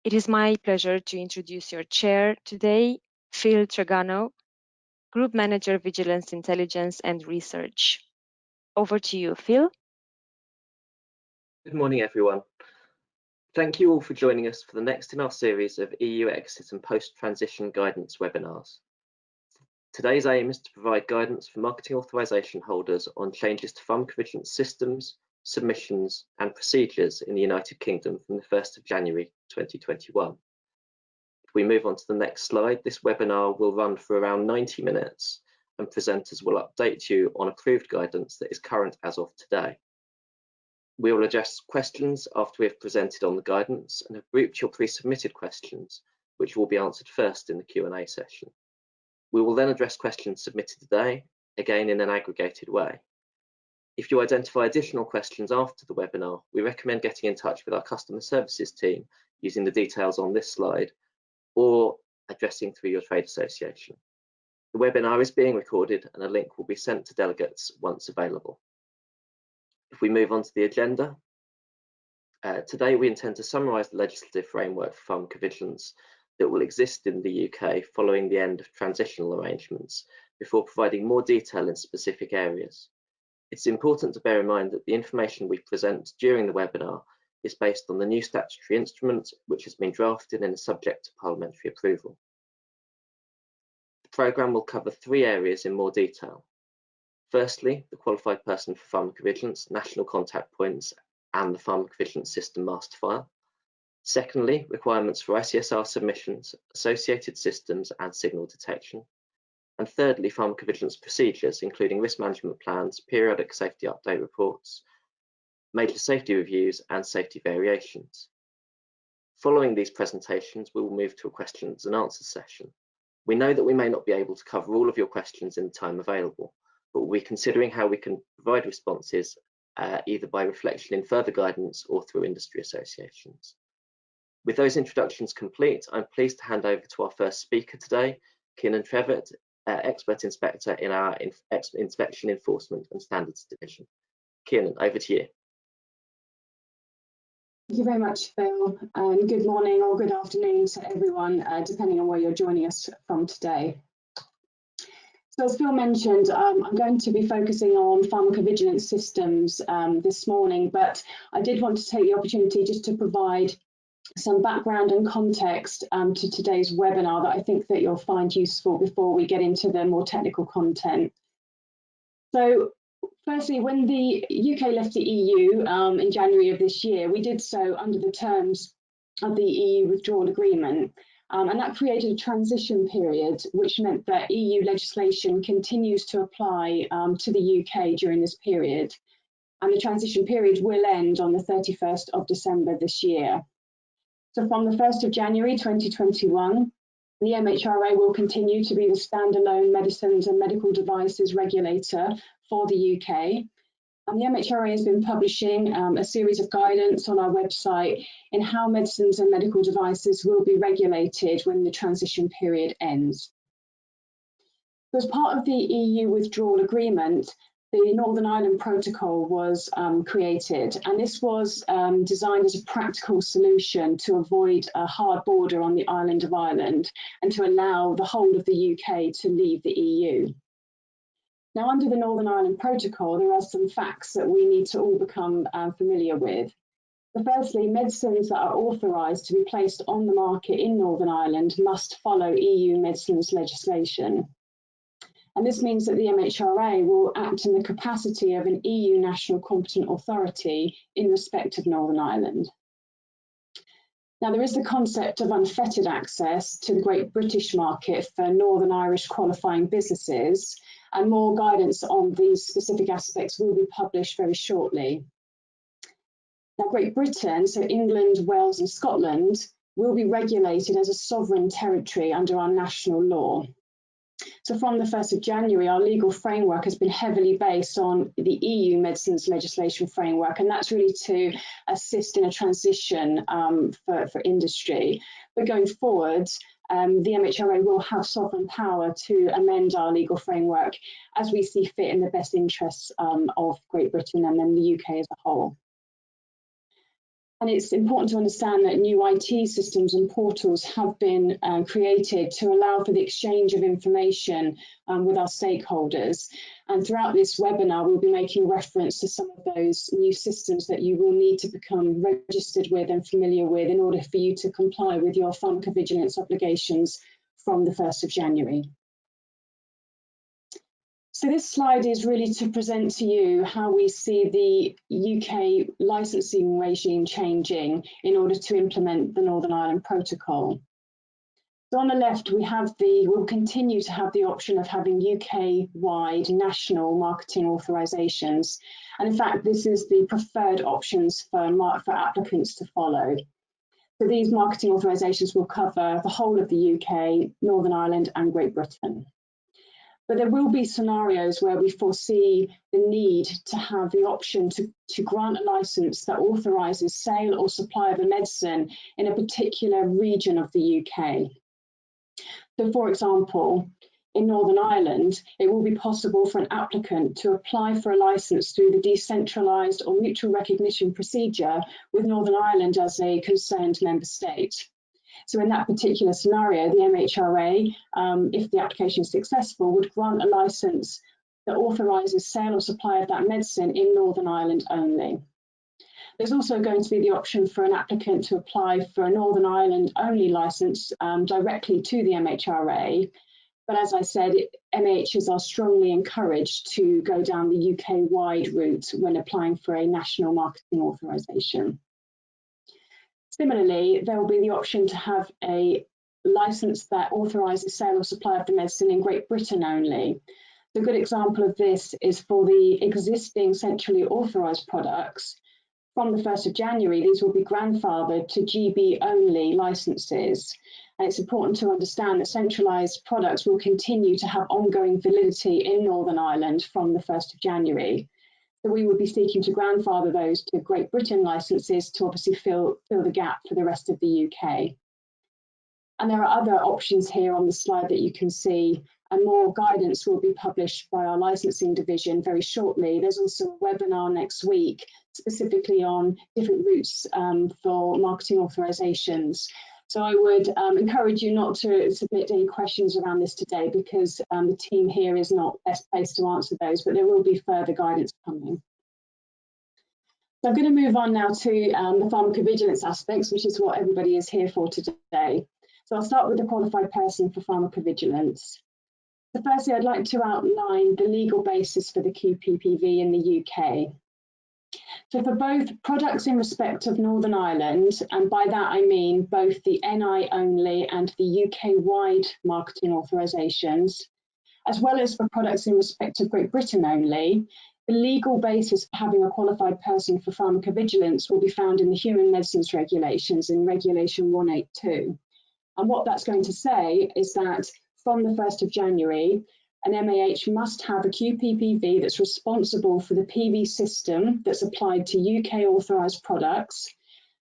It is my pleasure to introduce your chair today, Phil Tragano, Group Manager, Vigilance, Intelligence and Research. Over to you, Phil. Good morning, everyone. Thank you all for joining us for the next in our series of EU exit and post-transition guidance webinars. Today's aim is to provide guidance for marketing authorisation holders on changes to pharmacovigilance systems, submissions and procedures in the United Kingdom from the 1st of January 2021. If we move on to the next slide, this webinar will run for around 90 minutes and presenters will update you on approved guidance that is current as of today. We will address questions after we have presented on the guidance and have grouped your pre-submitted questions, which will be answered first in the Q&A session. We will then address questions submitted today, again in an aggregated way. If you identify additional questions after the webinar, we recommend getting in touch with our customer services team using the details on this slide or addressing through your trade association. The webinar is being recorded and a link will be sent to delegates once available. If we move on to the agenda, today we intend to summarise the legislative framework for pharmacovigilance that will exist in the UK following the end of transitional arrangements before providing more detail in specific areas. It's important to bear in mind that the information we present during the webinar is based on the new statutory instrument which has been drafted and is subject to parliamentary approval. The programme will cover three areas in more detail. Firstly, the qualified person for pharmacovigilance, national contact points and the pharmacovigilance system master file. Secondly, requirements for ICSR submissions, associated systems and signal detection. And thirdly, pharmacovigilance procedures, including risk management plans, periodic safety update reports, major safety reviews and safety variations. Following these presentations, we will move to a questions and answers session. We know that we may not be able to cover all of your questions in the time available, but we'll be considering how we can provide responses either by reflection in further guidance or through industry associations. With those introductions complete, I'm pleased to hand over to our first speaker today, Kiernan Trevitt, Expert Inspector in our Inspection Enforcement and Standards Division. Kiernan, over to you. Thank you very much, Phil, and good morning or good afternoon to everyone, depending on where you're joining us from today. So as Phil mentioned, I'm going to be focusing on pharmacovigilance systems this morning, but I did want to take the opportunity just to provide some background and context to today's webinar that I think that you'll find useful before we get into the more technical content. So firstly, when the UK left the EU in January of this year, we did so under the terms of the EU withdrawal agreement. And that created a transition period, which meant that EU legislation continues to apply to the UK during this period. And the transition period will end on the 31st of December this year. So from the 1st of January 2021, the MHRA will continue to be the standalone medicines and medical devices regulator for the UK. And the MHRA has been publishing a series of guidance on our website in how medicines and medical devices will be regulated when the transition period ends. So as part of the EU withdrawal agreement, the Northern Ireland Protocol was created, and this was designed as a practical solution to avoid a hard border on the island of Ireland and to allow the whole of the UK to leave the EU. Now, under the Northern Ireland Protocol, there are some facts that we need to all become familiar with. So firstly, medicines that are authorised to be placed on the market in Northern Ireland must follow EU medicines legislation. And this means that the MHRA will act in the capacity of an EU national competent authority in respect of Northern Ireland. Now, there is the concept of unfettered access to the Great British market for Northern Irish qualifying businesses, and more guidance on these specific aspects will be published very shortly. Now, Great Britain, so England, Wales and Scotland, will be regulated as a sovereign territory under our national law. So from the 1st of January, our legal framework has been heavily based on the EU medicines legislation framework, and that's really to assist in a transition for industry. But going forward, the MHRA will have sovereign power to amend our legal framework as we see fit in the best interests of Great Britain and then the UK as a whole. And it's important to understand that new IT systems and portals have been created to allow for the exchange of information with our stakeholders. And throughout this webinar, we'll be making reference to some of those new systems that you will need to become registered with and familiar with in order for you to comply with your pharmacovigilance obligations from the 1st of January. So this slide is really to present to you how we see the UK licensing regime changing in order to implement the Northern Ireland Protocol. So on the left, we'll continue to have the option of having UK-wide national marketing authorisations. And in fact, this is the preferred options for applicants to follow. So these marketing authorisations will cover the whole of the UK, Northern Ireland and Great Britain. But there will be scenarios where we foresee the need to have the option to grant a licence that authorises sale or supply of a medicine in a particular region of the UK. So for example, in Northern Ireland, it will be possible for an applicant to apply for a licence through the decentralised or mutual recognition procedure with Northern Ireland as a concerned member state. So in that particular scenario, the MHRA, if the application is successful, would grant a licence that authorises sale or supply of that medicine in Northern Ireland only. There's also going to be the option for an applicant to apply for a Northern Ireland only licence directly to the MHRA. But as I said, MHs are strongly encouraged to go down the UK-wide route when applying for a national marketing authorisation. Similarly, there will be the option to have a licence that authorises sale or supply of the medicine in Great Britain only. A good example of this is for the existing centrally authorised products. From the 1st of January, these will be grandfathered to GB only licences. And it's important to understand that centralised products will continue to have ongoing validity in Northern Ireland from the 1st of January. So we would be seeking to grandfather those to Great Britain licences to obviously fill the gap for the rest of the UK. And there are other options here on the slide that you can see, and more guidance will be published by our licensing division very shortly. There's also a webinar next week specifically on different routes for marketing authorisations. So I would encourage you not to submit any questions around this today because the team here is not best placed to answer those, but there will be further guidance coming. So I'm going to move on now to the pharmacovigilance aspects, which is what everybody is here for today. So I'll start with the qualified person for pharmacovigilance. So firstly, I'd like to outline the legal basis for the QPPV in the UK. So for both products in respect of Northern Ireland, and by that I mean both the NI only and the UK-wide marketing authorisations, as well as for products in respect of Great Britain only, the legal basis for having a qualified person for pharmacovigilance will be found in the Human Medicines Regulations in Regulation 182. And what that's going to say is that from the 1st of January, an MAH must have a QPPV that's responsible for the PV system that's applied to UK authorised products.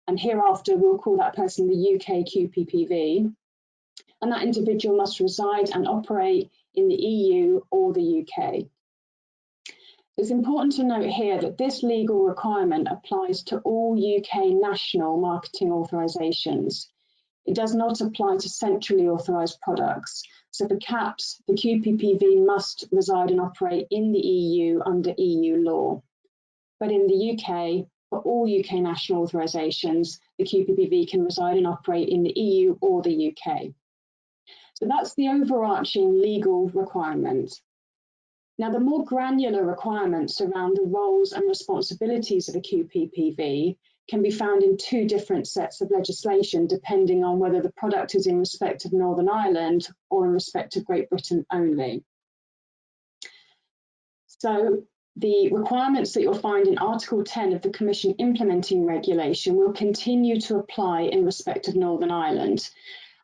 And hereafter, we'll call that person the UK QPPV. And that individual must reside and operate in the EU or the UK. It's important to note here that this legal requirement applies to all UK national marketing authorisations. It does not apply to centrally authorised products. So for CAPS, the QPPV must reside and operate in the EU under EU law. But in the UK, for all UK national authorisations, the QPPV can reside and operate in the EU or the UK. So that's the overarching legal requirement. Now, the more granular requirements around the roles and responsibilities of a QPPV can be found in two different sets of legislation, depending on whether the product is in respect of Northern Ireland or in respect of Great Britain only. So the requirements that you'll find in Article 10 of the Commission Implementing Regulation will continue to apply in respect of Northern Ireland.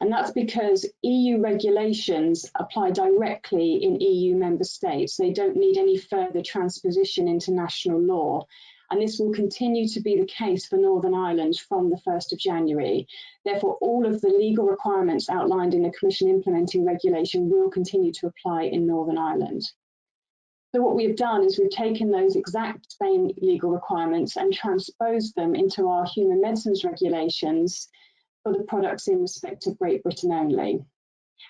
And that's because EU regulations apply directly in EU member states. They don't need any further transposition into national law. And this will continue to be the case for Northern Ireland from the 1st of January. Therefore, all of the legal requirements outlined in the Commission Implementing Regulation will continue to apply in Northern Ireland. So what we've done is we've taken those exact same legal requirements and transposed them into our human medicines regulations for the products in respect of Great Britain only.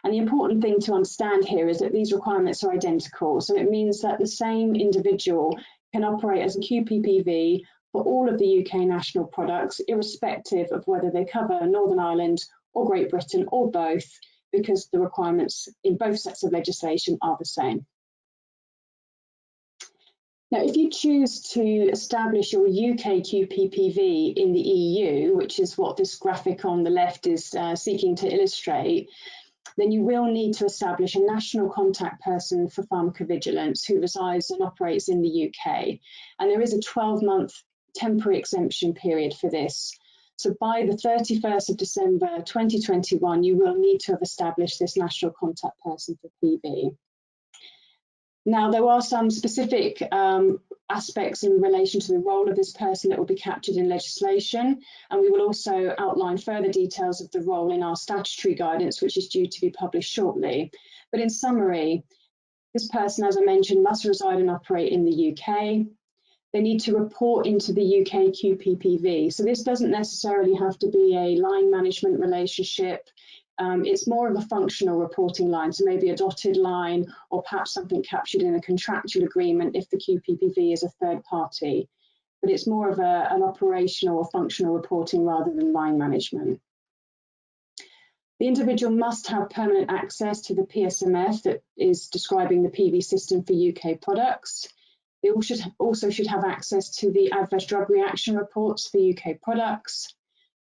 And the important thing to understand here is that these requirements are identical. So it means that the same individual can operate as a QPPV for all of the UK national products, irrespective of whether they cover Northern Ireland or Great Britain or both, because the requirements in both sets of legislation are the same. Now, if you choose to establish your UK QPPV in the EU, which is what this graphic on the left is seeking to illustrate, then you will need to establish a national contact person for pharmacovigilance who resides and operates in the UK. And there is a 12-month temporary exemption period for this. So by the 31st of December 2021, you will need to have established this national contact person for PV. Now, there are some specific aspects in relation to the role of this person that will be captured in legislation, and we will also outline further details of the role in our statutory guidance, which is due to be published shortly. But in summary, this person, as I mentioned, must reside and operate in the UK. They need to report into the UK QPPV. So this doesn't necessarily have to be a line management relationship. It's more of a functional reporting line, so maybe a dotted line or perhaps something captured in a contractual agreement if the QPPV is a third party. But it's more of an operational or functional reporting rather than line management. The individual must have permanent access to the PSMF that is describing the PV system for UK products. They also should have access to the adverse drug reaction reports for UK products.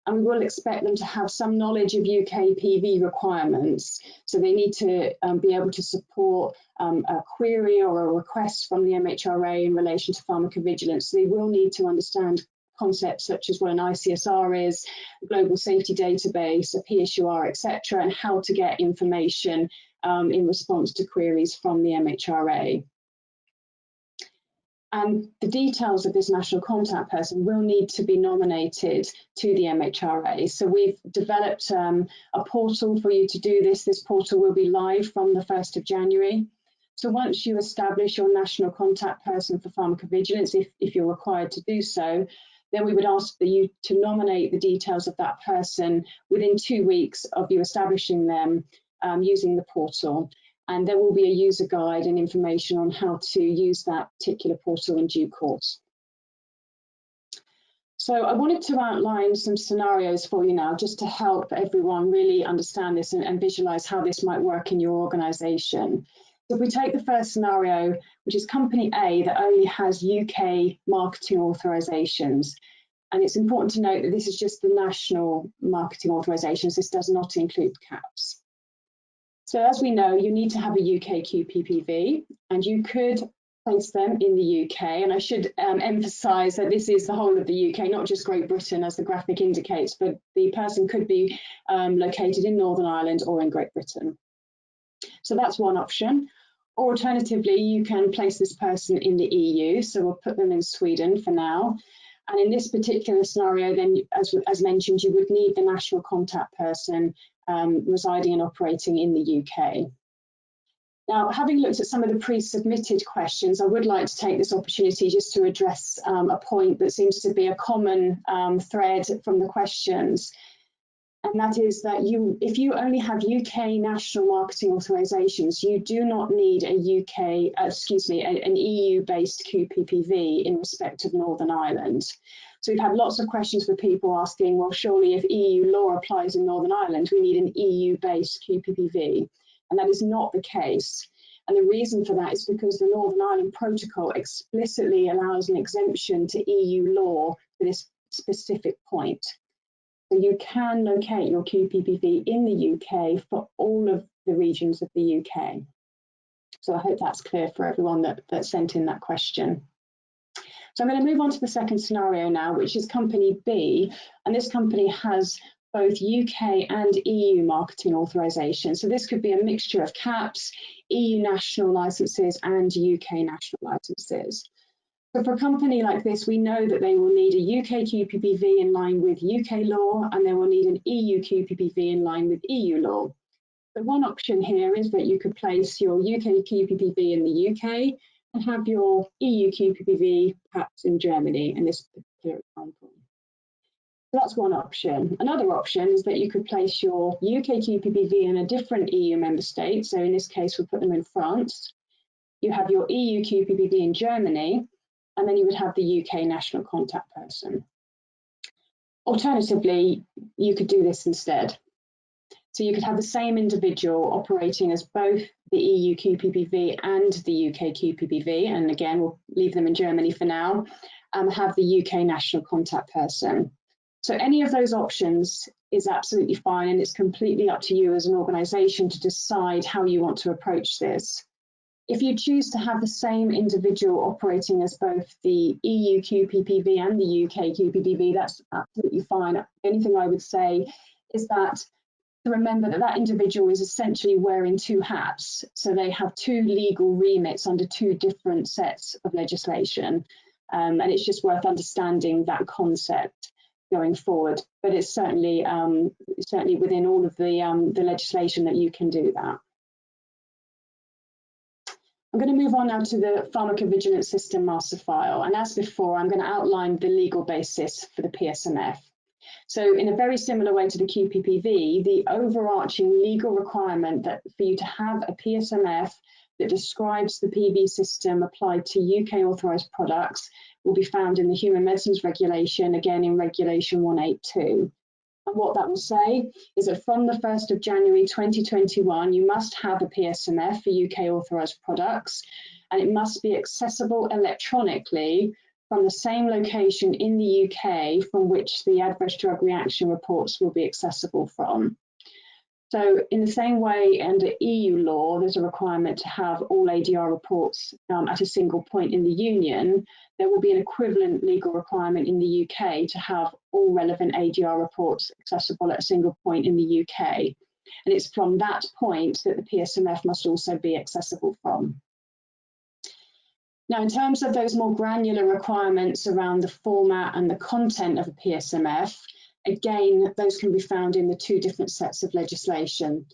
And we will expect them to have some knowledge of UK PV requirements. So they need to be able to support a query or a request from the MHRA in relation to pharmacovigilance. So they will need to understand concepts such as what an ICSR is, a global safety database, a PSUR, etc., and how to get information in response to queries from the MHRA. And the details of this national contact person will need to be nominated to the MHRA. So we've developed a portal for you to do this. This portal will be live from the 1st of January. So once you establish your national contact person for pharmacovigilance, if you're required to do so, then we would ask you to nominate the details of that person within 2 weeks of you establishing them using the portal. And there will be a user guide and information on how to use that particular portal in due course. So I wanted to outline some scenarios for you now, just to help everyone really understand this and visualize how this might work in your organization. So if we take the first scenario, which is company A that only has UK marketing authorisations, and it's important to note that this is just the national marketing authorisations. This does not include caps. So as we know, you need to have a UK QPPV, and you could place them in the UK. And I should emphasise that this is the whole of the UK, not just Great Britain, as the graphic indicates, but the person could be located in Northern Ireland or in Great Britain. So that's one option. Or alternatively, you can place this person in the EU. So we'll put them in Sweden for now. And in this particular scenario, then, as mentioned, you would need the national contact person residing and operating in the UK. Now, having looked at some of the pre-submitted questions, I would like to take this opportunity just to address a point that seems to be a common thread from the questions. And that is that if you only have UK national marketing authorisations, you do not need an EU-based QPPV in respect of Northern Ireland. So we've had lots of questions for people asking, well, surely if EU law applies in Northern Ireland, we need an EU-based QPPV. And that is not the case. And the reason for that is because the Northern Ireland Protocol explicitly allows an exemption to EU law for this specific point. So you can locate your QPPV in the UK for all of the regions of the UK. So I hope that's clear for everyone that sent in that question. So I'm going to move on to the second scenario now, which is company B. And this company has both UK and EU marketing authorization. So this could be a mixture of caps, EU national licenses and UK national licenses. So for a company like this, we know that they will need a UK QPPV in line with UK law, and they will need an EU QPPV in line with EU law. So one option here is that you could place your UK QPPV in the UK, and have your EU QPPV perhaps in Germany in this particular example. So that's one option. Another option is that you could place your UK QPPV in a different EU member state. So in this case, we'll put them in France. You have your EU QPPV in Germany, and then you would have the UK national contact person. Alternatively, you could do this instead. So you could have the same individual operating as both the EU QPPV and the UK QPPV, and again, we'll leave them in Germany for now, have the UK national contact person. So any of those options is absolutely fine, and it's completely up to you as an organisation to decide how you want to approach this. If you choose to have the same individual operating as both the EU QPPV and the UK QPPV, that's absolutely fine. The only thing I would say is that to remember that that individual is essentially wearing two hats. So they have two legal remits under two different sets of legislation. And it's just worth understanding that concept going forward. But it's certainly within all of the legislation that you can do that. I'm going to move on now to the Pharmacovigilance System Master File. And as before, I'm going to outline the legal basis for the PSMF. So in a very similar way to the QPPV, the overarching legal requirement that for you to have a PSMF that describes the PV system applied to UK authorised products will be found in the Human Medicines Regulation, again in Regulation 182. And what that will say is that from the 1st of January 2021, you must have a PSMF for UK authorised products, and it must be accessible electronically from the same location in the UK from which the adverse drug reaction reports will be accessible from. So in the same way under EU law, there's a requirement to have all ADR reports at a single point in the Union. There will be an equivalent legal requirement in the UK to have all relevant ADR reports accessible at a single point in the UK. And it's from that point that the PSMF must also be accessible from. Now, in terms of those more granular requirements around the format and the content of a PSMF, again, those can be found in the two different sets of legislation.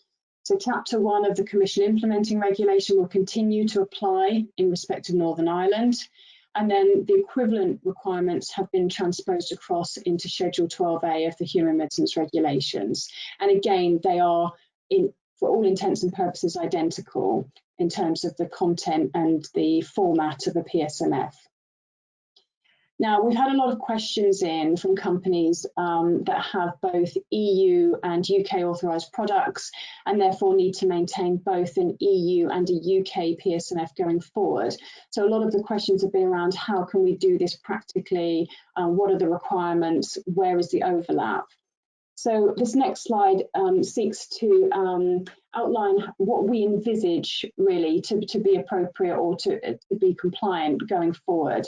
So Chapter 1 of the Commission Implementing Regulation will continue to apply in respect of Northern Ireland, and then the equivalent requirements have been transposed across into Schedule 12A of the Human Medicines Regulations. And again, they are, for all intents and purposes, identical in terms of the content and the format of a PSMF. Now, we've had a lot of questions in from companies that have both EU and UK authorised products and therefore need to maintain both an EU and a UK PSMF going forward. So a lot of the questions have been around how can we do this practically, what are the requirements, where is the overlap? So this next slide seeks to outline what we envisage really to be appropriate or to be compliant going forward.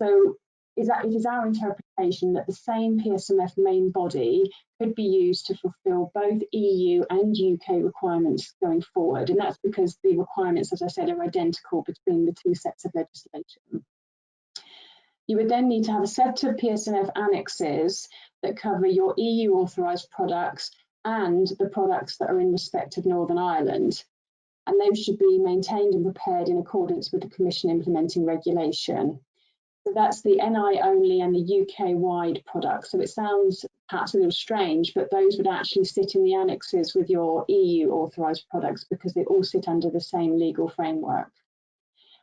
So it is our interpretation that the same PSMF main body could be used to fulfil both EU and UK requirements going forward. And that's because the requirements, as I said, are identical between the two sets of legislation. You would then need to have a set of PSMF annexes that cover your EU authorised products and the products that are in respect of Northern Ireland. And those should be maintained and prepared in accordance with the Commission Implementing Regulation. So that's the NI only and the UK-wide products. So it sounds perhaps a little strange, but those would actually sit in the annexes with your EU authorised products because they all sit under the same legal framework.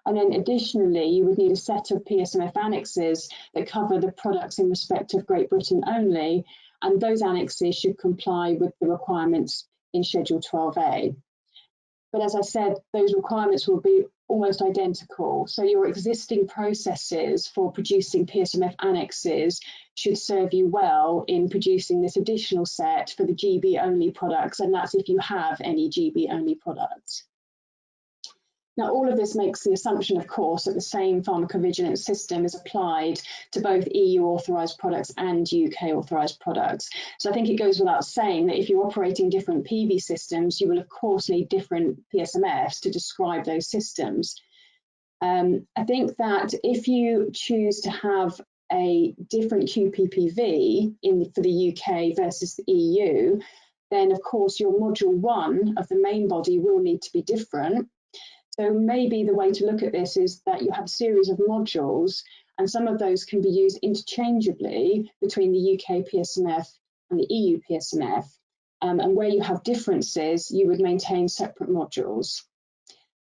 And then additionally, you would need a set of PSMF annexes that cover the products in respect of Great Britain only, and those annexes should comply with the requirements in Schedule 12A. But as I said, those requirements will be almost identical. So your existing processes for producing PSMF annexes should serve you well in producing this additional set for the GB only products, and that's if you have any GB only products. Now, all of this makes the assumption, of course, that the same pharmacovigilance system is applied to both EU authorised products and UK authorised products. So I think it goes without saying that if you're operating different PV systems, you will, of course, need different PSMFs to describe those systems. I think that if you choose to have a different QPPV for the UK versus the EU, then, of course, your Module 1 of the main body will need to be different. So maybe the way to look at this is that you have a series of modules, and some of those can be used interchangeably between the UK PSMF and the EU PSMF. And where you have differences, you would maintain separate modules.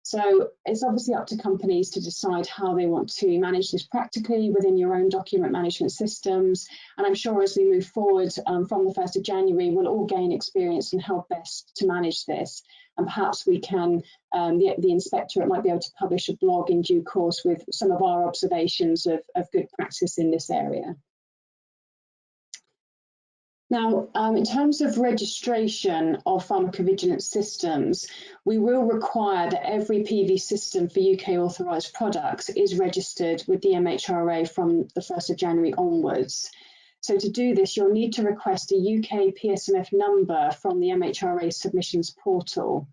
So it's obviously up to companies to decide how they want to manage this practically within your own document management systems. And I'm sure as we move forward from the 1st of January, we'll all gain experience in how best to manage this. And perhaps we can, the inspectorate might be able to publish a blog in due course with some of our observations of good practice in this area. Now, in terms of registration of pharmacovigilance systems, we will require that every PV system for UK authorised products is registered with the MHRA from the 1st of January onwards. So to do this, you'll need to request a UK PSMF number from the MHRA Submissions portal.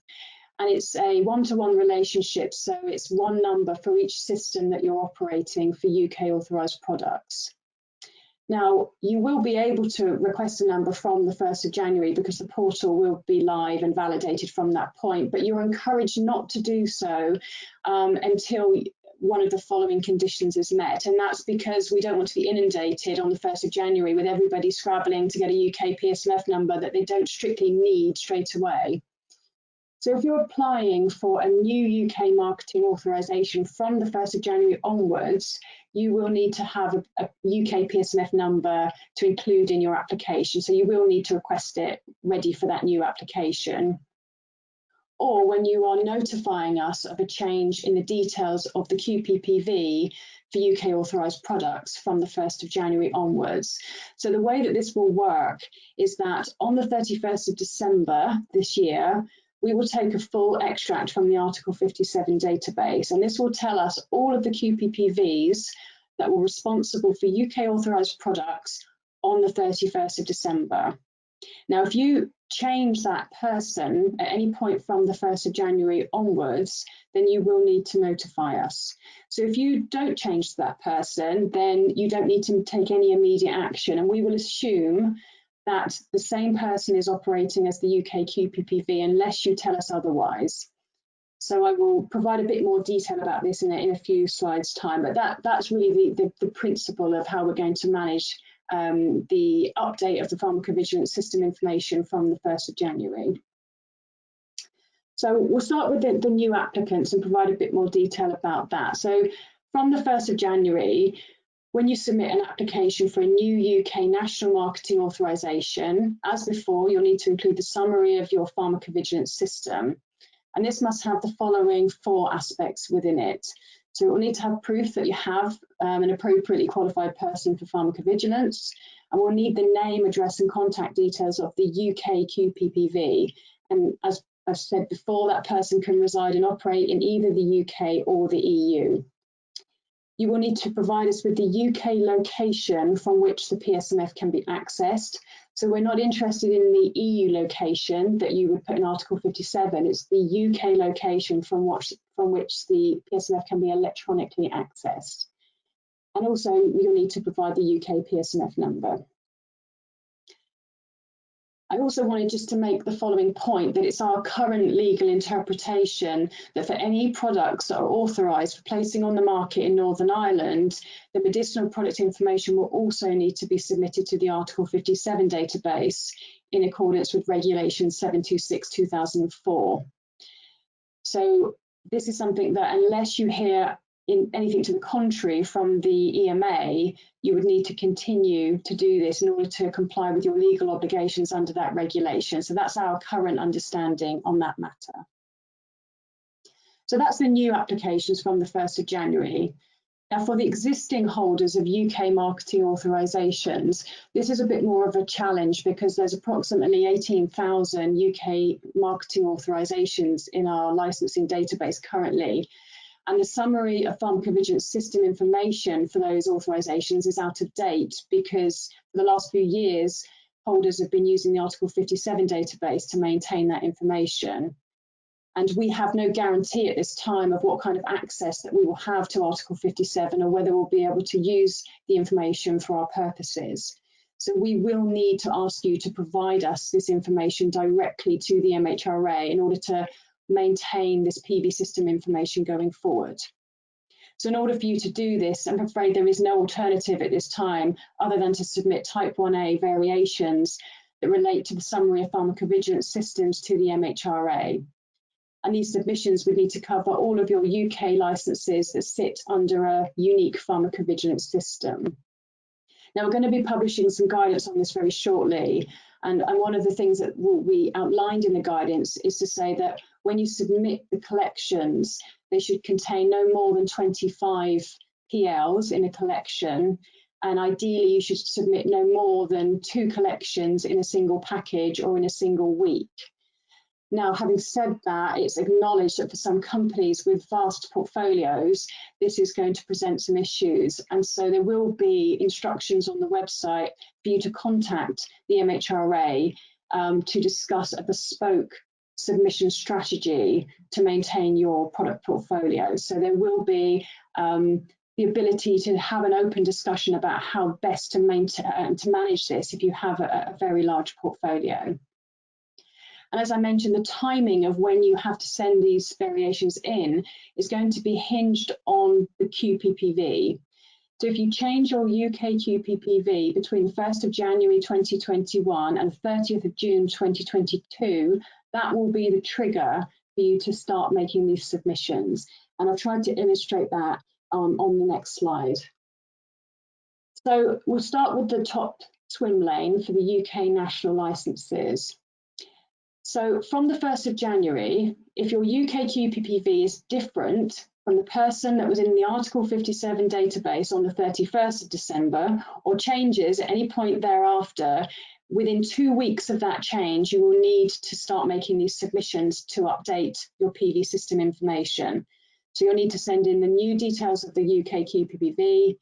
And it's a one-to-one relationship, so it's one number for each system that you're operating for UK authorised products. Now, you will be able to request a number from the 1st of January because the portal will be live and validated from that point, but you're encouraged not to do so until one of the following conditions is met. And that's because we don't want to be inundated on the 1st of January with everybody scrabbling to get a UK PSMF number that they don't strictly need straight away. So if you're applying for a new UK marketing authorisation from the 1st of January onwards, you will need to have a UK PSMF number to include in your application. So you will need to request it ready for that new application. Or when you are notifying us of a change in the details of the QPPV for UK authorised products from the 1st of January onwards. So the way that this will work is that on the 31st of December this year, we will take a full extract from the Article 57 database, and this will tell us all of the QPPVs that were responsible for UK authorised products on the 31st of December. Now, if you change that person at any point from the 1st of January onwards, then you will need to notify us. So if you don't change that person, then you don't need to take any immediate action, and we will assume that the same person is operating as the UK QPPV unless you tell us otherwise. So I will provide a bit more detail about this in a few slides' time, but that's really the principle of how we're going to manage the update of the pharmacovigilance system information from the 1st of January. So we'll start with the new applicants and provide a bit more detail about that. So from the 1st of January, when you submit an application for a new UK national marketing authorisation, as before, you'll need to include the summary of your pharmacovigilance system. And this must have the following 4 aspects within it. So it will need to have proof that you have an appropriately qualified person for pharmacovigilance, and we'll need the name, address and contact details of the UK QPPV. And as I've said before, that person can reside and operate in either the UK or the EU. You will need to provide us with the UK location from which the PSMF can be accessed. So we're not interested in the EU location that you would put in Article 57. It's the UK location from which the PSMF can be electronically accessed. And also you'll need to provide the UK PSMF number. I also wanted just to make the following point, that it's our current legal interpretation that for any products that are authorised for placing on the market in Northern Ireland, the medicinal product information will also need to be submitted to the Article 57 database in accordance with Regulation 726/2004. So this is something that unless you hear anything to the contrary from the EMA, you would need to continue to do this in order to comply with your legal obligations under that regulation. So that's our current understanding on that matter. So that's the new applications from the 1st of January. Now, for the existing holders of UK marketing authorisations, this is a bit more of a challenge because there's approximately 18,000 UK marketing authorisations in our licensing database currently. And the summary of pharmacovigilance system information for those authorisations is out of date because for the last few years, holders have been using the Article 57 database to maintain that information. And we have no guarantee at this time of what kind of access that we will have to Article 57 or whether we'll be able to use the information for our purposes. So we will need to ask you to provide us this information directly to the MHRA in order to maintain this PV system information going forward. So in order for you to do this, I'm afraid there is no alternative at this time other than to submit Type 1A variations that relate to the summary of pharmacovigilance systems to the MHRA. And these submissions would need to cover all of your UK licenses that sit under a unique pharmacovigilance system. Now, we're going to be publishing some guidance on this very shortly. And one of the things that will be outlined in the guidance is to say that when you submit the collections, they should contain no more than 25 PLs in a collection. And ideally, you should submit no more than 2 collections in a single package or in a single week. Now, having said that, it's acknowledged that for some companies with vast portfolios, this is going to present some issues. And so there will be instructions on the website for you to contact the MHRA to discuss a bespoke submission strategy to maintain your product portfolio. So there will be the ability to have an open discussion about how best to manage this if you have a very large portfolio. And as I mentioned, the timing of when you have to send these variations in is going to be hinged on the QPPV. So if you change your UK QPPV between the 1st of January 2021 and 30th of June 2022, that will be the trigger for you to start making these submissions. And I've tried to illustrate that on the next slide. So we'll start with the top swim lane for the UK national licenses. So from the 1st of January, if your UK QPPV is different from the person that was in the Article 57 database on the 31st of December or changes at any point thereafter, within 2 weeks of that change, you will need to start making these submissions to update your PV system information. So you'll need to send in the new details of the UK QPPV,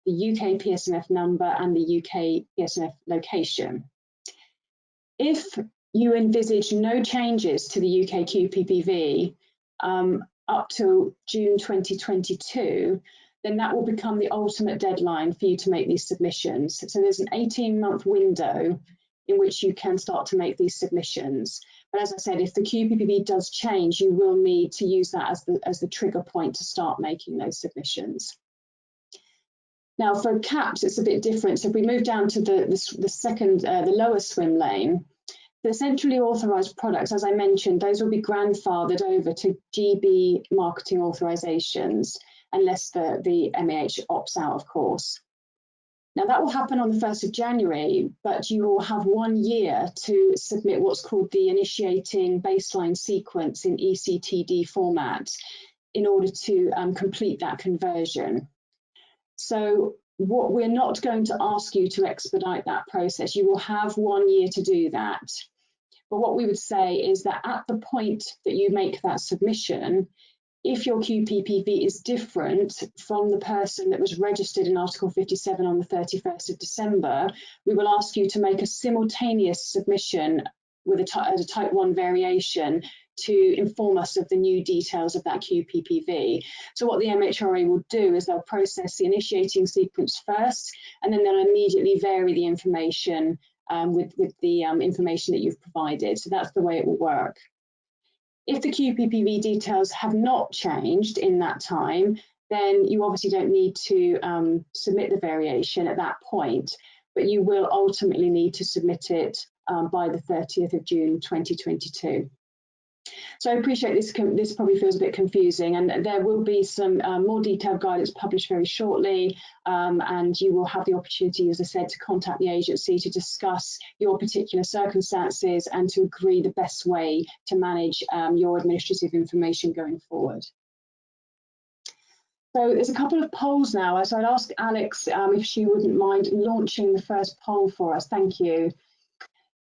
the UK PSMF number and the UK PSMF location. If you envisage no changes to the UK QPPV up to June 2022, then that will become the ultimate deadline for you to make these submissions. So there's an 18-month window in which you can start to make these submissions. But as I said, if the QPPV does change, you will need to use that as the trigger point to start making those submissions. Now for CAPs, it's a bit different. So if we move down to the lower swim lane, the centrally authorised products, as I mentioned, those will be grandfathered over to GB marketing authorisations, unless the MAH opts out, of course. Now that will happen on the 1st of January, but you will have 1 year to submit what's called the initiating baseline sequence in ECTD format in order to complete that conversion. So what we're not going to ask you to expedite that process. You will have 1 year to do that. But what we would say is that at the point that you make that submission, if your QPPV is different from the person that was registered in Article 57 on the 31st of December, we will ask you to make a simultaneous submission with a Type 1 variation to inform us of the new details of that QPPV. So what the MHRA will do is they'll process the initiating sequence first, and then they'll immediately vary the information with the information that you've provided. So that's the way it will work. If the QPPV details have not changed in that time, then you obviously don't need to submit the variation at that point, but you will ultimately need to submit it by the 30th of June 2022. So I appreciate this probably feels a bit confusing, and there will be some more detailed guidance published very shortly, and you will have the opportunity, as I said, to contact the agency to discuss your particular circumstances and to agree the best way to manage your administrative information going forward. So there's a couple of polls now, so I'd ask Alex if she wouldn't mind launching the first poll for us. Thank you.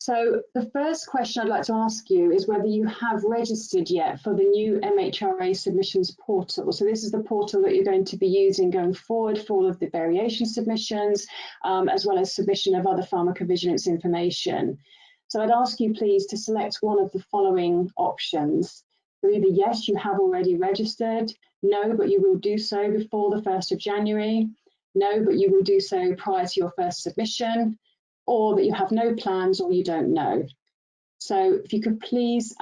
So the first question I'd like to ask you is whether you have registered yet for the new MHRA Submissions portal. So this is the portal that you're going to be using going forward for all of the variation submissions, as well as submission of other pharmacovigilance information. So I'd ask you please to select one of the following options. So either yes, you have already registered, no, but you will do so before the 1st of January, no, but you will do so prior to your first submission, or that you have no plans or you don't know. So if you could please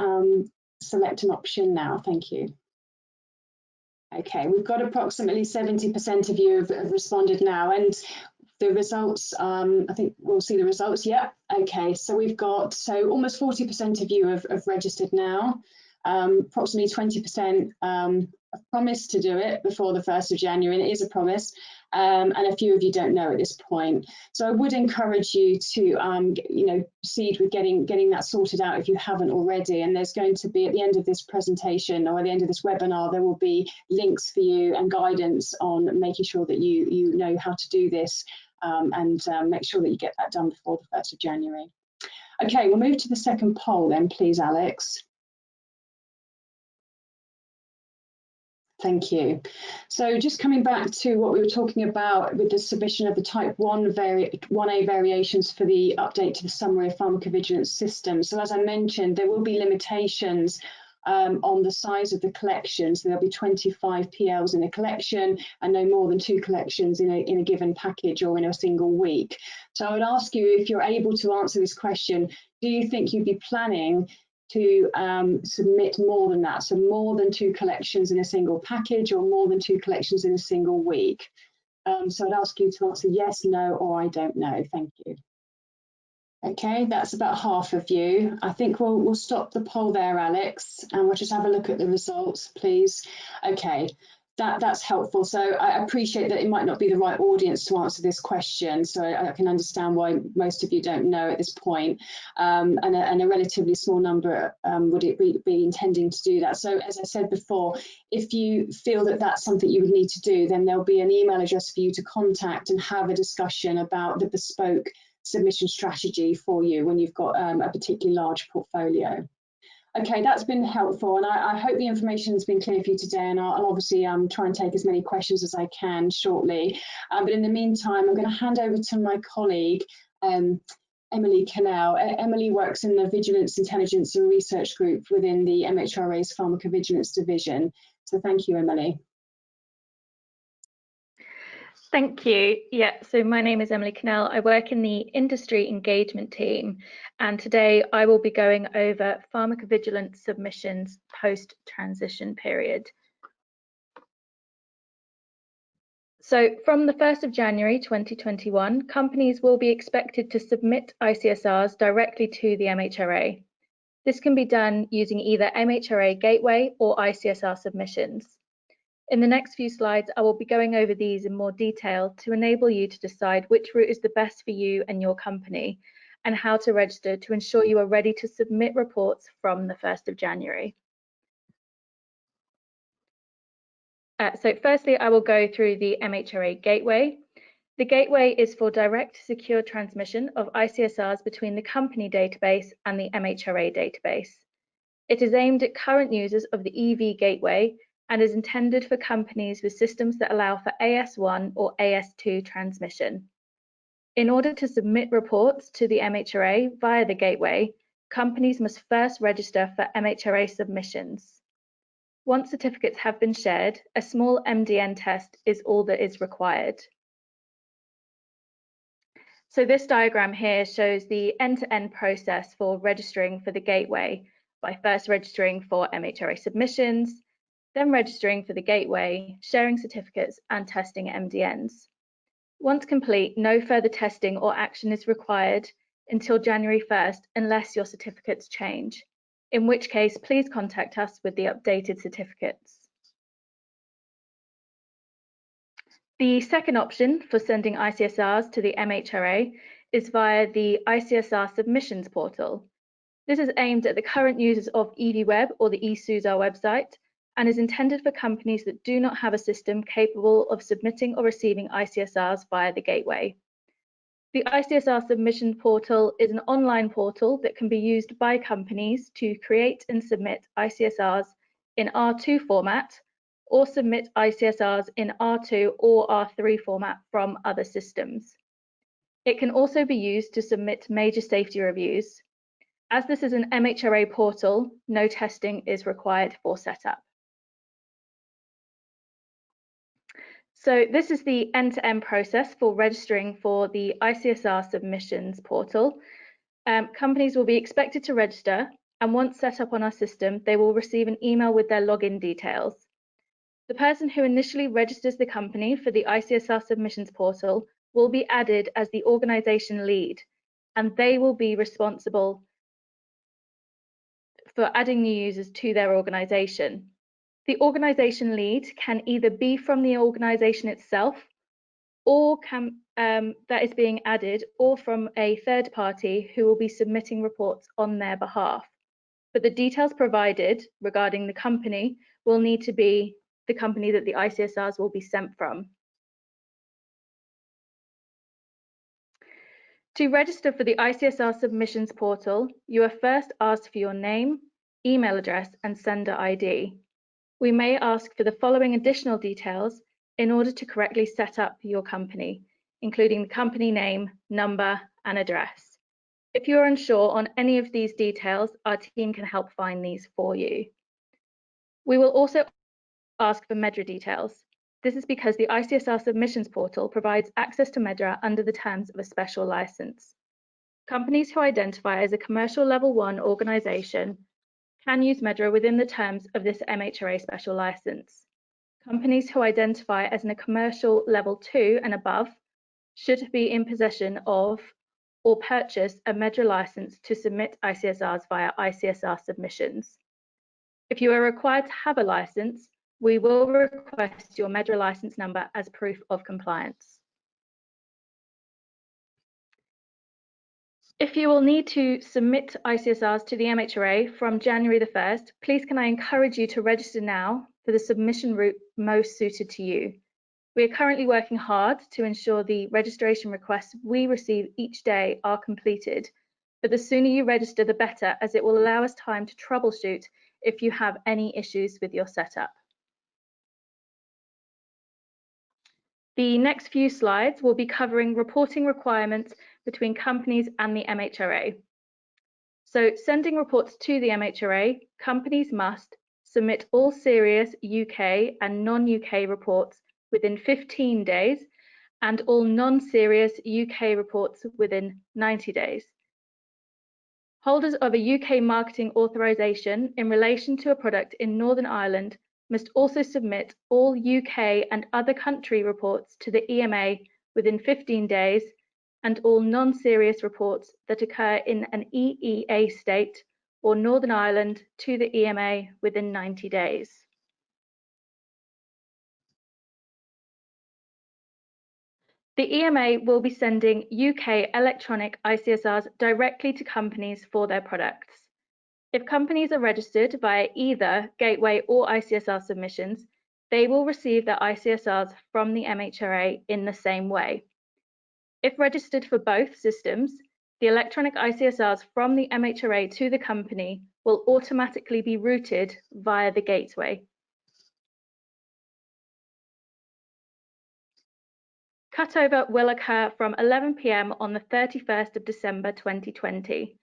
select an option now. Thank you. Okay, we've got approximately 70% of you have responded now, and the results, I think we'll see the results. Yeah, okay, so we've got, so almost 40% of you have registered now. Approximately 20% have promised to do it before the 1st of January, and it is a promise, and a few of you don't know at this point. So I would encourage you to, you know, proceed with getting that sorted out if you haven't already. And there's going to be, at the end of this presentation or at the end of this webinar, there will be links for you and guidance on making sure that you know how to do this, and make sure that you get that done before the 1st of January. Okay, we'll move to the second poll then, please, Alex. Thank you. So just coming back to what we were talking about with the submission of the type 1A variations for the update to the summary of pharmacovigilance systems. So as I mentioned, there will be limitations on the size of the collections. There'll be 25 PLs in a collection and no more than 2 collections in a given package or in a single week. So I would ask you, if you're able to answer this question, do you think you'd be planning to submit more than that? So more than 2 collections in a single package or more than 2 collections in a single week? So I'd ask you to answer yes, no, or I don't know. Thank you. Okay, that's about half of you. I think we'll stop the poll there, Alex, and we'll just have a look at the results, please. Okay, that's helpful. So I appreciate that it might not be the right audience to answer this question, so I can understand why most of you don't know at this point, and a relatively small number would it be intending to do that. So as I said before, if you feel that that's something you would need to do, then there'll be an email address for you to contact and have a discussion about the bespoke submission strategy for you when you've got a particularly large portfolio. Okay, that's been helpful, and I hope the information has been clear for you today, and I'll obviously try and take as many questions as I can shortly. But in the meantime, I'm going to hand over to my colleague, Emily Cannell. Emily works in the Vigilance, Intelligence and Research Group within the MHRA's Pharmacovigilance Division. So thank you, Emily. Thank you. Yeah, so my name is Emily Cannell. I work in the industry engagement team, and today I will be going over pharmacovigilance submissions post-transition period. So from the 1st of January 2021, companies will be expected to submit ICSRs directly to the MHRA. This can be done using either MHRA Gateway or ICSR Submissions. In the next few slides, I will be going over these in more detail to enable you to decide which route is the best for you and your company, and how to register to ensure you are ready to submit reports from the 1st of January. So firstly, I will go through the MHRA Gateway. The Gateway is for direct secure transmission of ICSRs between the company database and the MHRA database. It is aimed at current users of the EV Gateway and is intended for companies with systems that allow for AS1 or AS2 transmission. In order to submit reports to the MHRA via the Gateway, companies must first register for MHRA Submissions. Once certificates have been shared, a small MDN test is all that is required. So this diagram here shows the end-to-end process for registering for the Gateway by first registering for MHRA Submissions, then registering for the Gateway, sharing certificates and testing MDNs. Once complete, no further testing or action is required until January 1st unless your certificates change, in which case please contact us with the updated certificates. The second option for sending ICSRs to the MHRA is via the ICSR Submissions portal. This is aimed at the current users of EDWeb or the eSUSAR website, and is intended for companies that do not have a system capable of submitting or receiving ICSRs via the Gateway. The ICSR Submission portal is an online portal that can be used by companies to create and submit ICSRs in R2 format, or submit ICSRs in R2 or R3 format from other systems. It can also be used to submit major safety reviews. As this is an MHRA portal, no testing is required for setup. So this is the end-to-end process for registering for the ICSR Submissions portal. Companies will be expected to register and once set up on our system, they will receive an email with their login details. The person who initially registers the company for the ICSR Submissions portal will be added as the organisation lead, and they will be responsible for adding new users to their organisation. The organisation lead can either be from the organisation itself, or that is being added, or from a third party who will be submitting reports on their behalf. But the details provided regarding the company will need to be the company that the ICSRs will be sent from. To register for the ICSR Submissions portal, you are first asked for your name, email address, and sender ID. We may ask for the following additional details in order to correctly set up your company, including the company name, number, and address. If you are unsure on any of these details, our team can help find these for you. We will also ask for MHRA details. This is because the ICSR Submissions portal provides access to MHRA under the terms of a special license. Companies who identify as a commercial level 1 organisation can use MHRA within the terms of this MHRA special license. Companies who identify as in a commercial level 2 and above should be in possession of or purchase a MHRA license to submit ICSRs via ICSR Submissions. If you are required to have a license, we will request your MHRA license number as proof of compliance. If you will need to submit ICSRs to the MHRA from January the 1st, please can I encourage you to register now for the submission route most suited to you. We are currently working hard to ensure the registration requests we receive each day are completed, but the sooner you register the better, as it will allow us time to troubleshoot if you have any issues with your setup. The next few slides will be covering reporting requirements between companies and the MHRA. So, sending reports to the MHRA, companies must submit all serious UK and non-UK reports within 15 days and all non-serious UK reports within 90 days. Holders of a UK marketing authorisation in relation to a product in Northern Ireland must also submit all UK and other country reports to the EMA within 15 days and all non-serious reports that occur in an EEA state or Northern Ireland to the EMA within 90 days. The EMA will be sending UK electronic ICSRs directly to companies for their products. If companies are registered via either Gateway or ICSR Submissions, they will receive their ICSRs from the MHRA in the same way. If registered for both systems, the electronic ICSRs from the MHRA to the company will automatically be routed via the Gateway. Cutover will occur from 11 PM on the 31st of December 2020.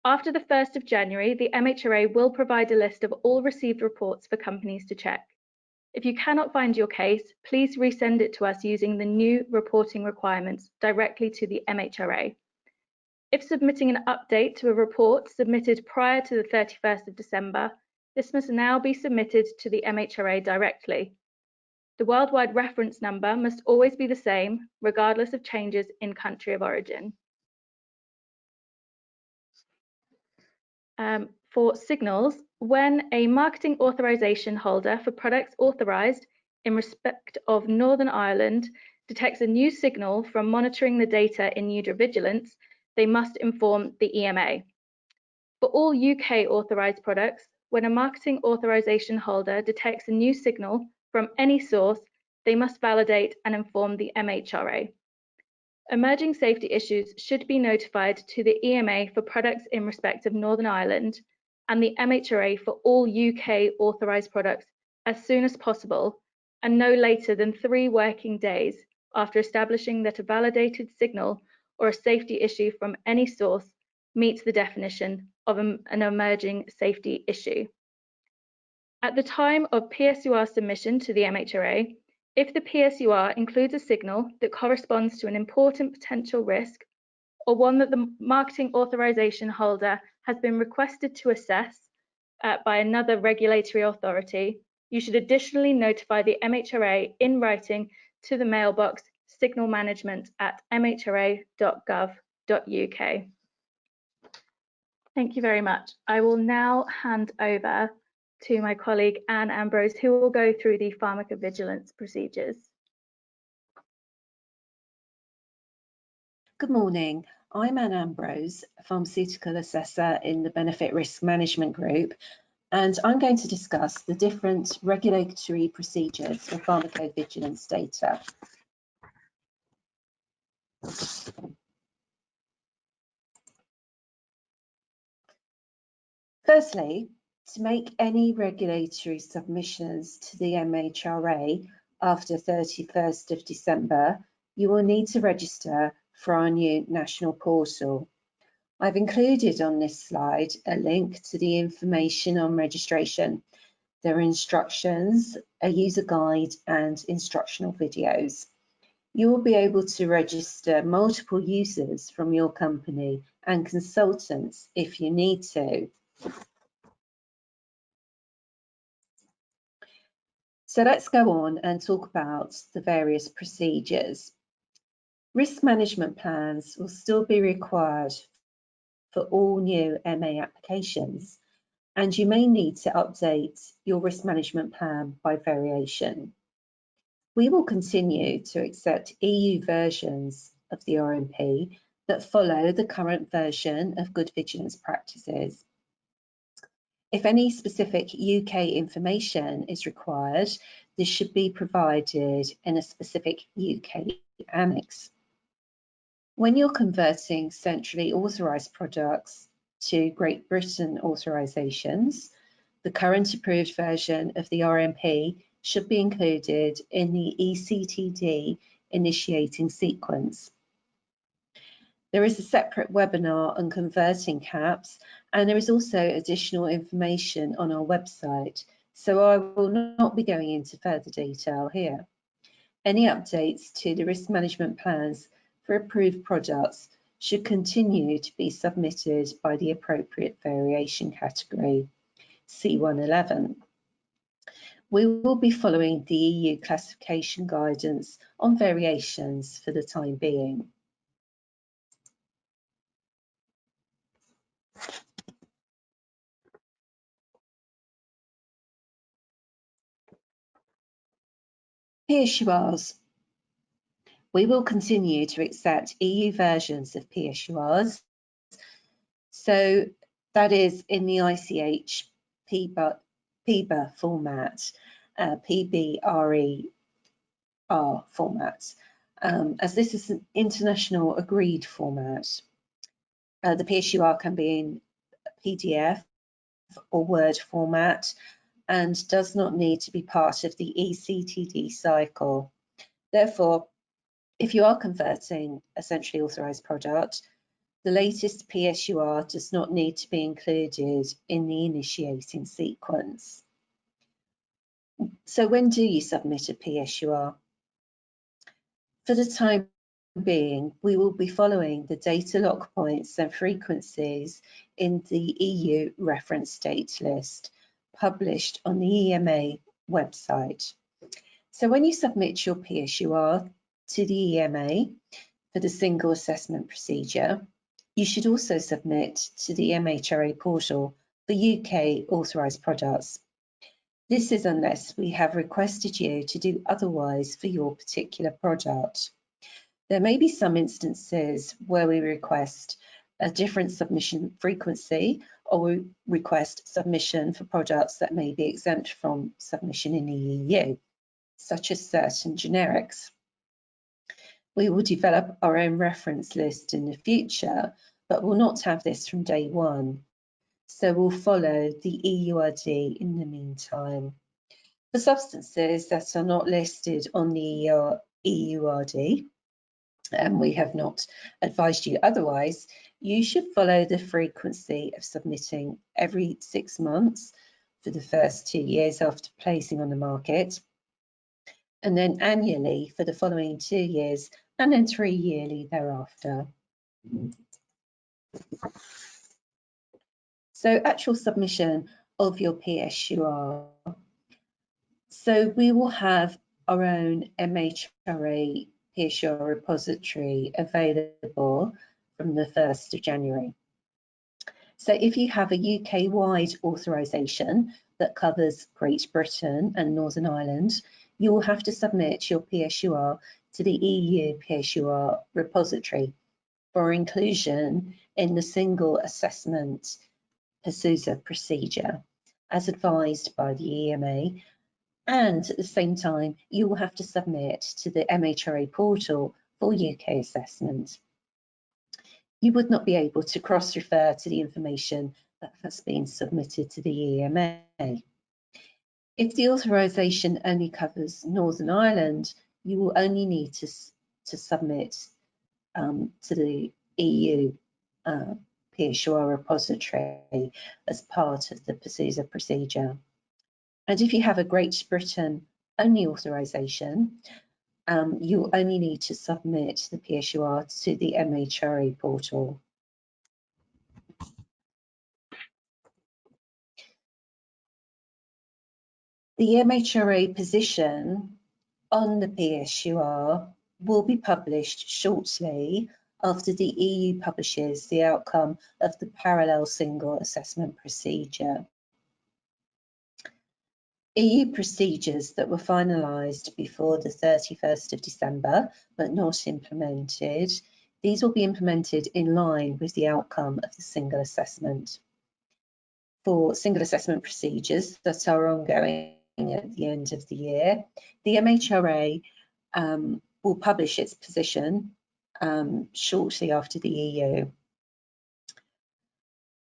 After the 1st of January, the MHRA will provide a list of all received reports for companies to check. If you cannot find your case, please resend it to us using the new reporting requirements directly to the MHRA. If submitting an update to a report submitted prior to the 31st of December, this must now be submitted to the MHRA directly. The worldwide reference number must always be the same, regardless of changes in country of origin. For signals, when a marketing authorisation holder for products authorised in respect of Northern Ireland detects a new signal from monitoring the data in Vigilance, they must inform the EMA. For all UK authorised products, when a marketing authorisation holder detects a new signal from any source, they must validate and inform the MHRA. Emerging safety issues should be notified to the EMA for products in respect of Northern Ireland and the MHRA for all UK authorised products as soon as possible and no later than 3 working days after establishing that a validated signal or a safety issue from any source meets the definition of an emerging safety issue. At the time of PSUR submission to the MHRA, if the PSUR includes a signal that corresponds to an important potential risk or one that the marketing authorisation holder has been requested to assess by another regulatory authority, you should additionally notify the MHRA in writing to the mailbox signalmanagement@mhra.gov.uk. Thank you very much. I will now hand over to my colleague Anne Ambrose, who will go through the pharmacovigilance procedures. Good morning. I'm Anne Ambrose, a pharmaceutical assessor in the Benefit Risk Management Group, and I'm going to discuss the different regulatory procedures for pharmacovigilance data. Firstly, to make any regulatory submissions to the MHRA after 31st of December, you will need to register for our new national portal. I've included on this slide a link to the information on registration. There are instructions, a user guide and instructional videos. You will be able to register multiple users from your company and consultants if you need to. So let's go on and talk about the various procedures. Risk management plans will still be required for all new MA applications, and you may need to update your risk management plan by variation. We will continue to accept EU versions of the RMP that follow the current version of good vigilance practices. If any specific UK information is required, this should be provided in a specific UK annex. When you're converting centrally authorised products to Great Britain authorisations, the current approved version of the RMP should be included in the ECTD initiating sequence. There is a separate webinar on converting CAPs, and there is also additional information on our website, so I will not be going into further detail here. Any updates to the risk management plans for approved products should continue to be submitted by the appropriate variation category, C111. We will be following the EU classification guidance on variations for the time being. PSURs. We will continue to accept EU versions of PSURs. So that is in the ICH PBR format, PBRER format, as this is an international agreed format. The PSUR can be in PDF or Word format and does not need to be part of the ECTD cycle. Therefore, if you are converting a centrally authorised product, the latest PSUR does not need to be included in the initiating sequence. So when do you submit a PSUR? For the time being, we will be following the data lock points and frequencies in the EU reference date list published on the EMA website. So when you submit your PSUR to the EMA for the single assessment procedure, you should also submit to the MHRA portal for UK authorised products. This is unless we have requested you to do otherwise for your particular product. There may be some instances where we request a different submission frequency, or we request submission for products that may be exempt from submission in the EU, such as certain generics. We will develop our own reference list in the future, but will not have this from day one. So we'll follow the EURD in the meantime. For substances that are not listed on the EURD, and we have not advised you otherwise, you should follow the frequency of submitting every 6 months for the first 2 years after placing on the market, and then annually for the following 2 years, and then 3 yearly thereafter. So actual submission of your PSUR. So we will have our own MHRA PSUR repository available from the 1st of January. So if you have a UK-wide authorisation that covers Great Britain and Northern Ireland, you will have to submit your PSUR to the EU PSUR repository for inclusion in the single assessment PSUSA procedure, as advised by the EMA. And at the same time, you will have to submit to the MHRA portal for UK assessment. You would not be able to cross-refer to the information that has been submitted to the EMA. If the authorisation only covers Northern Ireland, you will only need to submit to the EU PSUR repository as part of the PSUSA procedure. And if you have a Great Britain only authorisation, you will only need to submit the PSUR to the MHRA portal. The MHRA position on the PSUR will be published shortly after the EU publishes the outcome of the parallel single assessment procedure. EU procedures that were finalised before the 31st of December but not implemented, these will be implemented in line with the outcome of the single assessment. For single assessment procedures that are ongoing at the end of the year, the MHRA will publish its position shortly after the EU.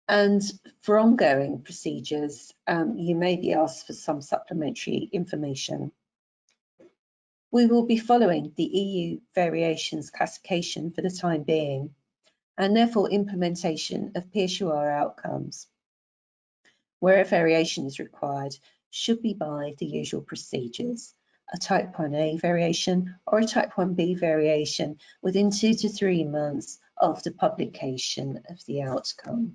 And for ongoing procedures, you may be asked for some supplementary information. We will be following the EU variations classification for the time being, and therefore implementation of PSUR outcomes, where a variation is required, should be by the usual procedures, a type 1A variation or a type 1B variation within 2 to 3 months after publication of the outcome.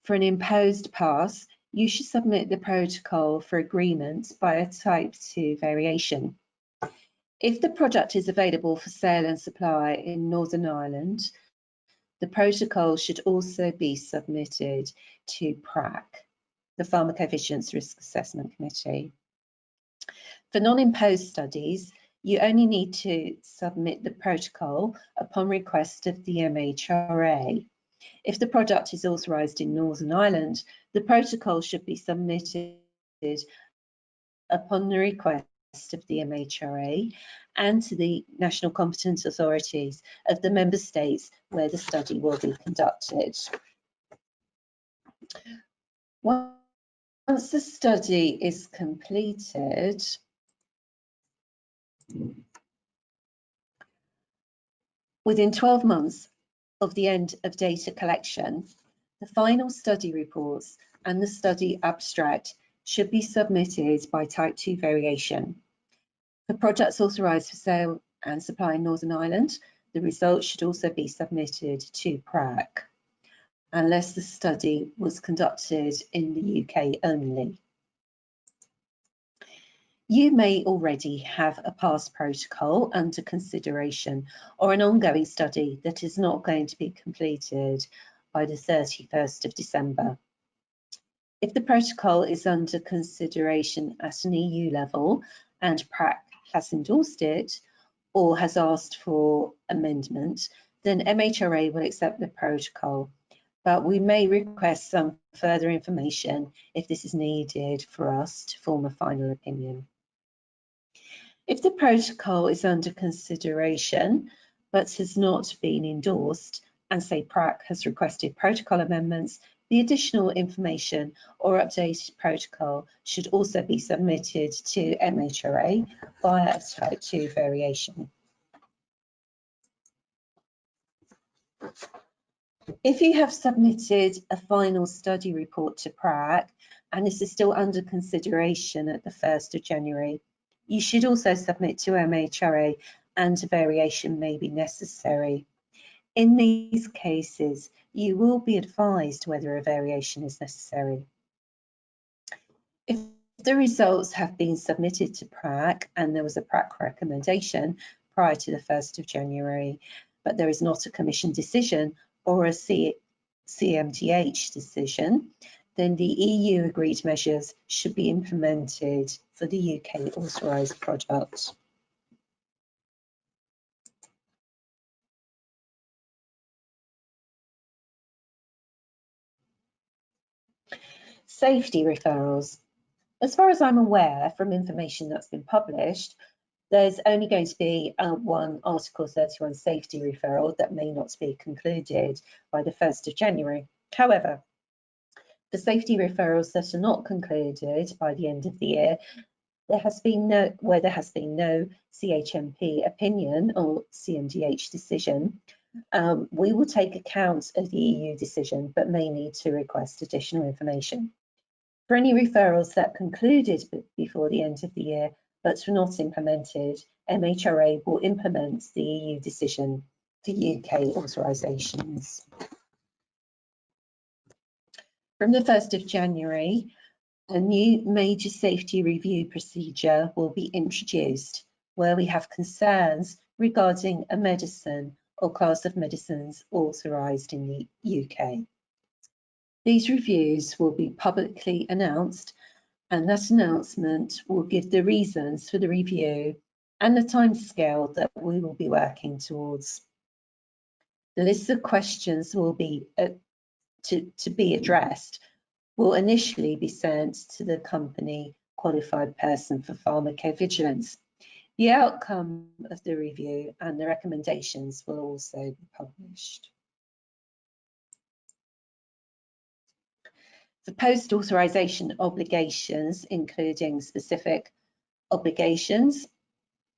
For an imposed pass, you should submit the protocol for agreement by a type 2 variation. If the product is available for sale and supply in Northern Ireland, the protocol should also be submitted to PRAC, the Pharmacovigilance Risk Assessment Committee. For non-imposed studies, you only need to submit the protocol upon request of the MHRA. If the product is authorised in Northern Ireland, the protocol should be submitted upon the request of the MHRA and to the national competent authorities of the member states where the study will be conducted. Once the study is completed, within 12 months of the end of data collection, the final study reports and the study abstract should be submitted by type 2 variation. For products authorised for sale and supply in Northern Ireland, the results should also be submitted to PRAC, unless the study was conducted in the UK only. You may already have a past protocol under consideration or an ongoing study that is not going to be completed by the 31st of December. If the protocol is under consideration at an EU level and PRAC has endorsed it or has asked for amendment, then MHRA will accept the protocol, but we may request some further information if this is needed for us to form a final opinion. If the protocol is under consideration but has not been endorsed, and say PRAC has requested protocol amendments, the additional information or updated protocol should also be submitted to MHRA via a type 2 variation. If you have submitted a final study report to PRAC and this is still under consideration at the 1st of January, you should also submit to MHRA and a variation may be necessary. In these cases, you will be advised whether a variation is necessary. If the results have been submitted to PRAC and there was a PRAC recommendation prior to the 1st of January, but there is not a Commission decision or a CMDH decision, then the EU agreed measures should be implemented for the UK authorised product. Safety referrals. As far as I'm aware, from information that's been published, there's only going to be one Article 31 safety referral that may not be concluded by the 1st of January. However, the safety referrals that are not concluded by the end of the year, there has been no CHMP opinion or CMDH decision. We will take account of the EU decision, but may need to request additional information. For any referrals that concluded before the end of the year but were not implemented, MHRA will implement the EU decision for UK authorisations. From the 1st of January, a new major safety review procedure will be introduced where we have concerns regarding a medicine or class of medicines authorised in the UK. These reviews will be publicly announced, and that announcement will give the reasons for the review and the timescale that we will be working towards. The list of questions will be to be addressed will initially be sent to the company qualified person for pharmacovigilance. The outcome of the review and the recommendations will also be published. For post-authorisation obligations, including specific obligations,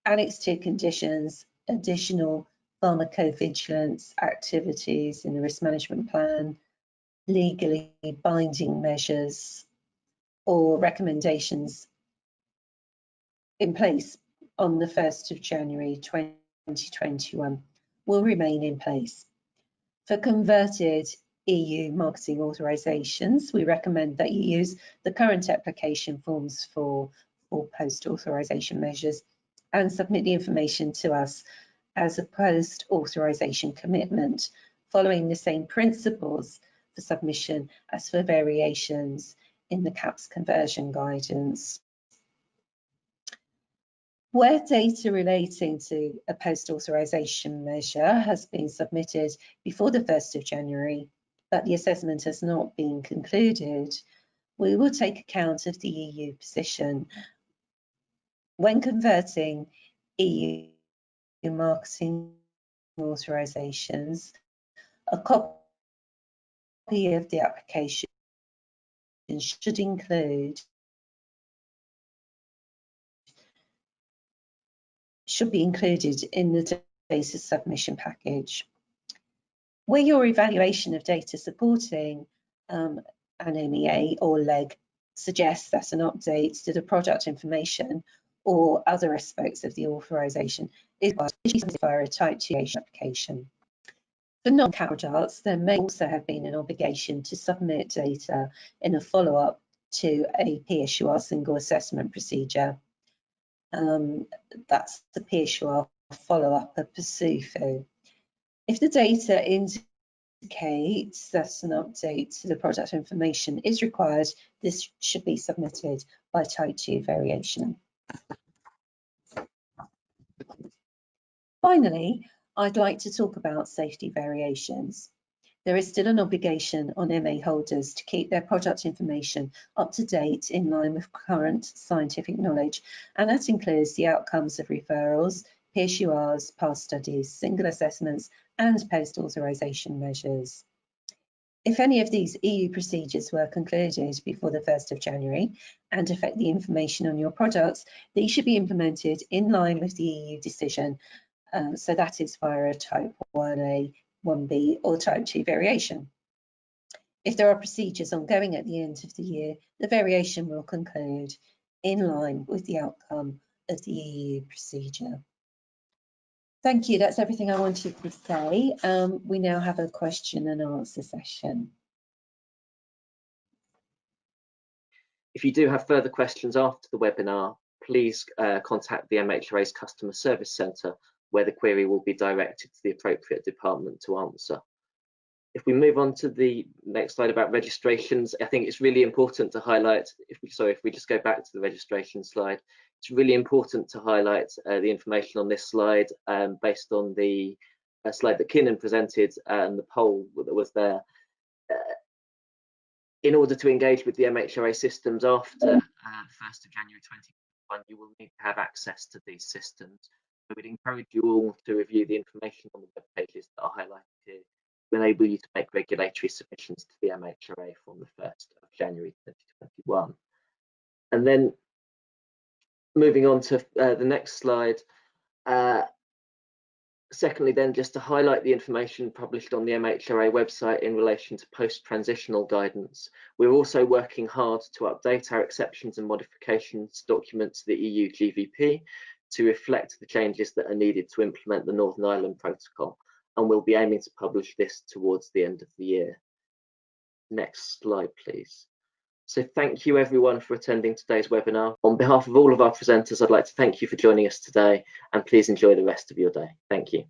Annex 2 conditions, additional pharmacovigilance activities in the risk management plan, legally binding measures or recommendations in place on the 1st of January 2021 will remain in place. For converted EU marketing authorisations, we recommend that you use the current application forms for post-authorisation measures and submit the information to us as a post-authorisation commitment, following the same principles for submission as for variations in the CAPS conversion guidance. Where data relating to a post-authorisation measure has been submitted before the 1st of January, but the assessment has not been concluded, we will take account of the EU position. When converting EU marketing authorisations, a copy of the application should be included in the data submission package. Where your evaluation of data supporting an MEA or LEG suggests that an update to the product information or other aspects of the authorisation is via a Type 2 application. For non-CAP products, there may also have been an obligation to submit data in a follow-up to a PSUR single assessment procedure. That's the PSUR follow-up of PSUFU. If the data indicates that an update to the product information is required, this should be submitted by Type 2 variation. Finally, I'd like to talk about safety variations. There is still an obligation on MA holders to keep their product information up to date in line with current scientific knowledge, and that includes the outcomes of referrals, PSURs, past studies, single assessments, and post-authorisation measures. If any of these EU procedures were concluded before the 1st of January and affect the information on your products, these should be implemented in line with the EU decision. So that is via a Type 1A, 1B or Type 2 variation. If there are procedures ongoing at the end of the year, the variation will conclude in line with the outcome of the EU procedure. Thank you. That's everything I wanted to say. We now have a question and answer session. If you do have further questions after the webinar, please contact the MHRA's Customer Service Centre, where the query will be directed to the appropriate department to answer. If we move on to the next slide about registrations, I think it's really important to highlight, if we just go back to the registration slide, it's really important to highlight the information on this slide based on the slide that Kiernan presented and the poll that was there. In order to engage with the MHRA systems after the 1st of January 2021, you will need to have access to these systems. So we'd encourage you all to review the information on the web pages that are highlighted here to enable you to make regulatory submissions to the MHRA from the 1st of January 2021. And then moving on to the next slide, secondly, then, just to highlight the information published on the MHRA website in relation to post-transitional guidance, we're also working hard to update our exceptions and modifications document to the EU GVP to reflect the changes that are needed to implement the Northern Ireland Protocol, and we'll be aiming to publish this towards the end of the year. Next slide, please. So thank you everyone for attending today's webinar. On behalf of all of our presenters, I'd like to thank you for joining us today, and please enjoy the rest of your day. Thank you.